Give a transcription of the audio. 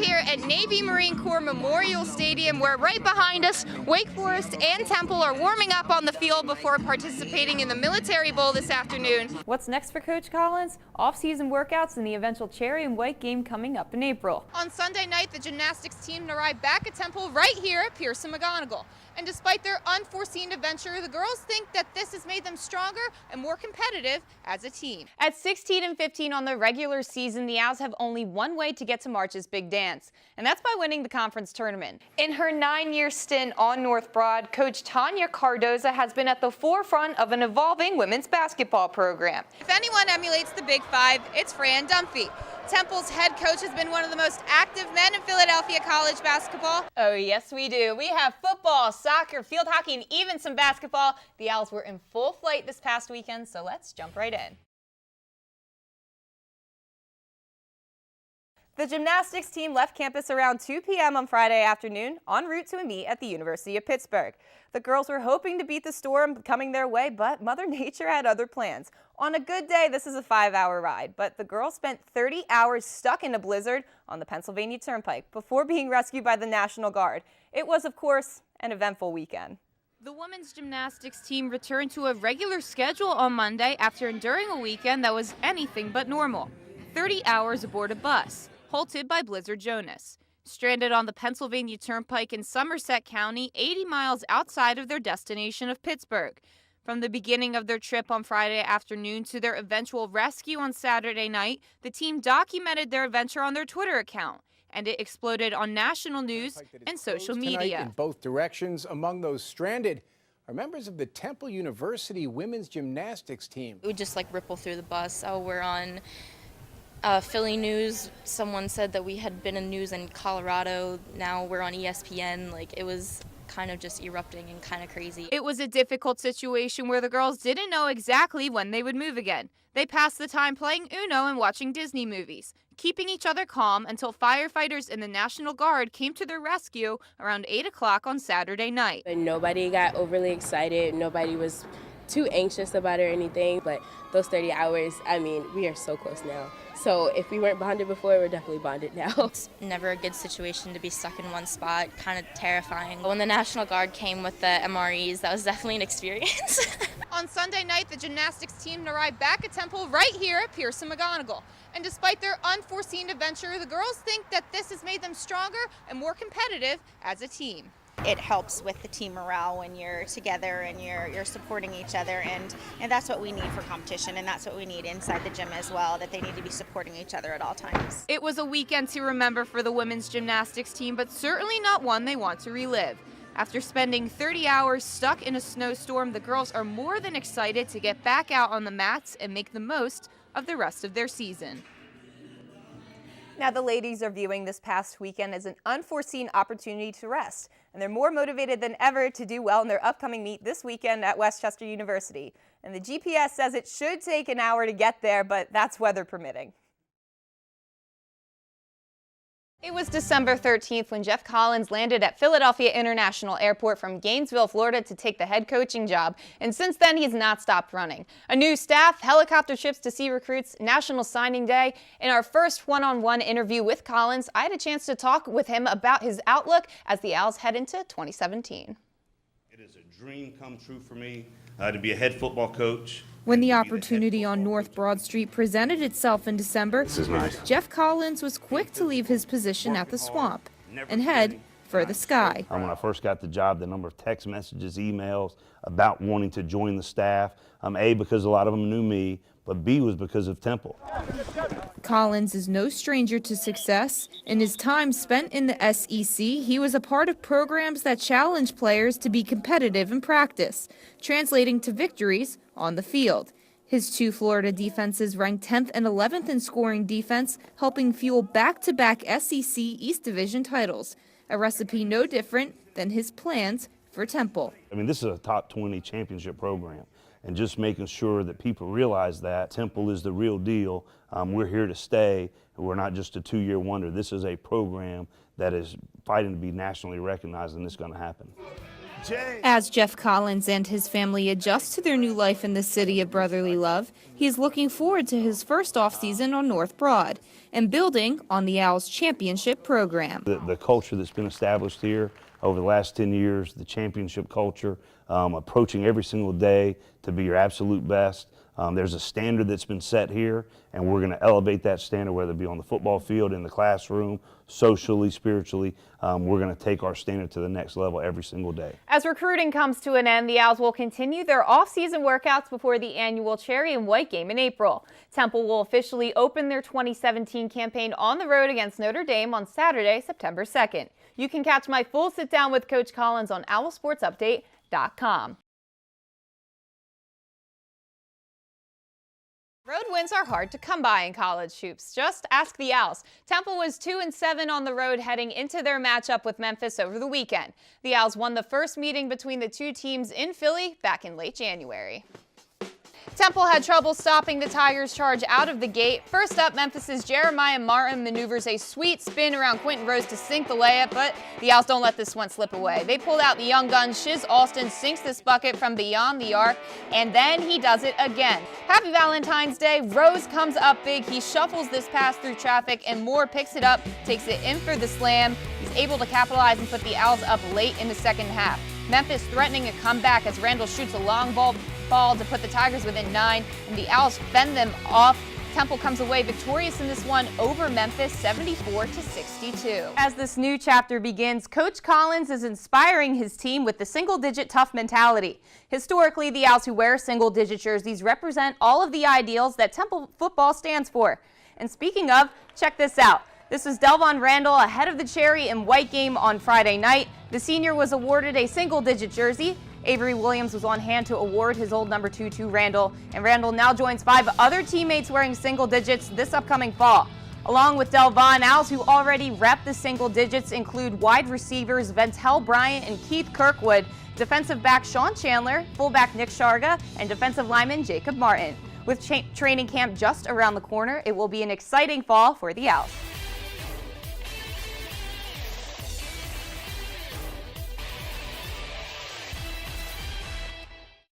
here at Navy Marine Corps Memorial Stadium, where right behind us, Wake Forest and Temple are warming up on the field before participating in the Military Bowl this afternoon. What's next for Coach Collins? Off-season workouts and the eventual cherry and white game coming up in April. On Sunday night, the gymnastics team arrived back at Temple right here at Pearson McGonigal. And despite their unforeseen adventure, the girls think that this has made them stronger and more competitive as a team. At 16-15 on the regular season, the Owls have only one way to get to March's big dance, and that's by winning the conference tournament. In her 9-year stint on North Broad, Coach Tanya Cardoza has been at the forefront of an evolving women's basketball program. If anyone emulates the Big Five, it's Fran Dunphy. Temple's head coach has been one of the most active men in Philadelphia college basketball. Oh yes, we do. We have football, soccer, field hockey, and even some basketball. The Owls were in full flight this past weekend, so let's jump right in. The gymnastics team left campus around 2 p.m. on Friday afternoon, en route to a meet at the University of Pittsburgh. The girls were hoping to beat the storm coming their way, but Mother Nature had other plans. On a good day, this is a 5-hour ride, but the girls spent 30 hours stuck in a blizzard on the Pennsylvania Turnpike before being rescued by the National Guard. It was, of course, an eventful weekend. The women's gymnastics team returned to a regular schedule on Monday after enduring a weekend that was anything but normal. 30 hours aboard a bus, halted by Blizzard Jonas. Stranded on the Pennsylvania Turnpike in Somerset County, 80 miles outside of their destination of Pittsburgh. From the beginning of their trip on Friday afternoon to their eventual rescue on Saturday night, the team documented their adventure on their Twitter account, and it exploded on national news and social media. In both directions, among those stranded are members of the Temple University women's gymnastics team. It would just like ripple through the bus. Oh, we're on Philly News. Someone said that we had been in news in Colorado. Now we're on ESPN. Like, it was kind of just erupting and kind of crazy. It was a difficult situation where the girls didn't know exactly when they would move again. They passed the time playing Uno and watching Disney movies, keeping each other calm until firefighters and the National Guard came to their rescue around 8 o'clock on Saturday night. And nobody got overly excited. Nobody was too anxious about it or anything, but those 30 hours, I mean, we are so close now. So if we weren't bonded before, we're definitely bonded now. It's never a good situation to be stuck in one spot, kind of terrifying. When the National Guard came with the MREs, that was definitely an experience. On Sunday night, the gymnastics team arrived back at Temple right here at Pearson McGonigal. And despite their unforeseen adventure, the girls think that this has made them stronger and more competitive as a team. It helps with the team morale when you're together and you're supporting each other, and that's what we need for competition, and that's what we need inside the gym as well, that they need to be supporting each other at all times. It was a weekend to remember for the women's gymnastics team, but certainly not one they want to relive. After spending 30 hours stuck in a snowstorm, the girls are more than excited to get back out on the mats and make the most of the rest of their season. Now, the ladies are viewing this past weekend as an unforeseen opportunity to rest, and they're more motivated than ever to do well in their upcoming meet this weekend at Westchester University. And the GPS says it should take an hour to get there, but that's weather permitting. It was December 13th when Jeff Collins landed at Philadelphia International Airport from Gainesville, Florida to take the head coaching job, and since then he's not stopped running. A new staff, helicopter trips to see recruits, National Signing Day. In our first one-on-one interview with Collins, I had a chance to talk with him about his outlook as the Owls head into 2017. It is a dream come true for me to be a head football coach. When the opportunity on North Broad Street presented itself in December, Jeff Collins was quick to leave his position at the Swamp and head for the Sky. When I first got the job, the number of text messages, emails about wanting to join the staff, A, because a lot of them knew me, but B, was because of Temple. Collins is no stranger to success. In his time spent in the SEC, he was a part of programs that challenge players to be competitive in practice, translating to victories on the field. His two Florida defenses ranked 10th and 11th in scoring defense, helping fuel back-to-back SEC East Division titles, a recipe no different than his plans for Temple. I mean, this is a top 20 championship program, and just making sure that people realize that Temple is the real deal. We're here to stay, and we're not just a 2-year wonder. This is a program that is fighting to be nationally recognized, and it's going to happen. MMJ. As Jeff Collins and his family adjust to their new life in the city of brotherly love, he is looking forward to his first offseason on North Broad and building on the Owls championship program. The culture that's been established here over the last 10 years, the championship culture, approaching every single day to be your absolute best. There's a standard that's been set here, and we're going to elevate that standard, whether it be on the football field, in the classroom, socially, spiritually. We're going to take our standard to the next level every single day. As recruiting comes to an end, the Owls will continue their off-season workouts before the annual Cherry and White game in April. Temple will officially open their 2017 campaign on the road against Notre Dame on Saturday, September 2nd. You can catch my full sit-down with Coach Collins on owlsportsupdate.com. Road wins are hard to come by in college hoops. Just ask the Owls. Temple was 2-7 on the road heading into their matchup with Memphis over the weekend. The Owls won the first meeting between the two teams in Philly back in late January. Temple had trouble stopping the Tigers' charge out of the gate. First up, Memphis's Jeremiah Martin maneuvers a sweet spin around Quentin Rose to sink the layup, but the Owls don't let this one slip away. They pulled out the young gun. Shiz Alston sinks this bucket from beyond the arc, and then he does it again. Happy Valentine's Day. Rose comes up big. He shuffles this pass through traffic, and Moore picks it up, takes it in for the slam. He's able to capitalize and put the Owls up late in the second half. Memphis threatening a comeback as Randall shoots a long ball to put the Tigers within 9, and the Owls fend them off. Temple comes away victorious in this one over Memphis, 74-62. As this new chapter begins, Coach Collins is inspiring his team with the single-digit tough mentality. Historically, the Owls who wear single-digit jerseys represent all of the ideals that Temple football stands for. And speaking of, check this out. This was Delvon Randall ahead of the Cherry and White game on Friday night. The senior was awarded a single-digit jersey. Avery Williams was on hand to award his old number 2 to Randall, and Randall now joins 5 other teammates wearing single digits this upcoming fall. Along with Delvon, Owls who already rep the single digits include wide receivers Ventel Bryant and Keith Kirkwood, defensive back Sean Chandler, fullback Nick Sharga, and defensive lineman Jacob Martin. With training camp just around the corner, it will be an exciting fall for the Owls.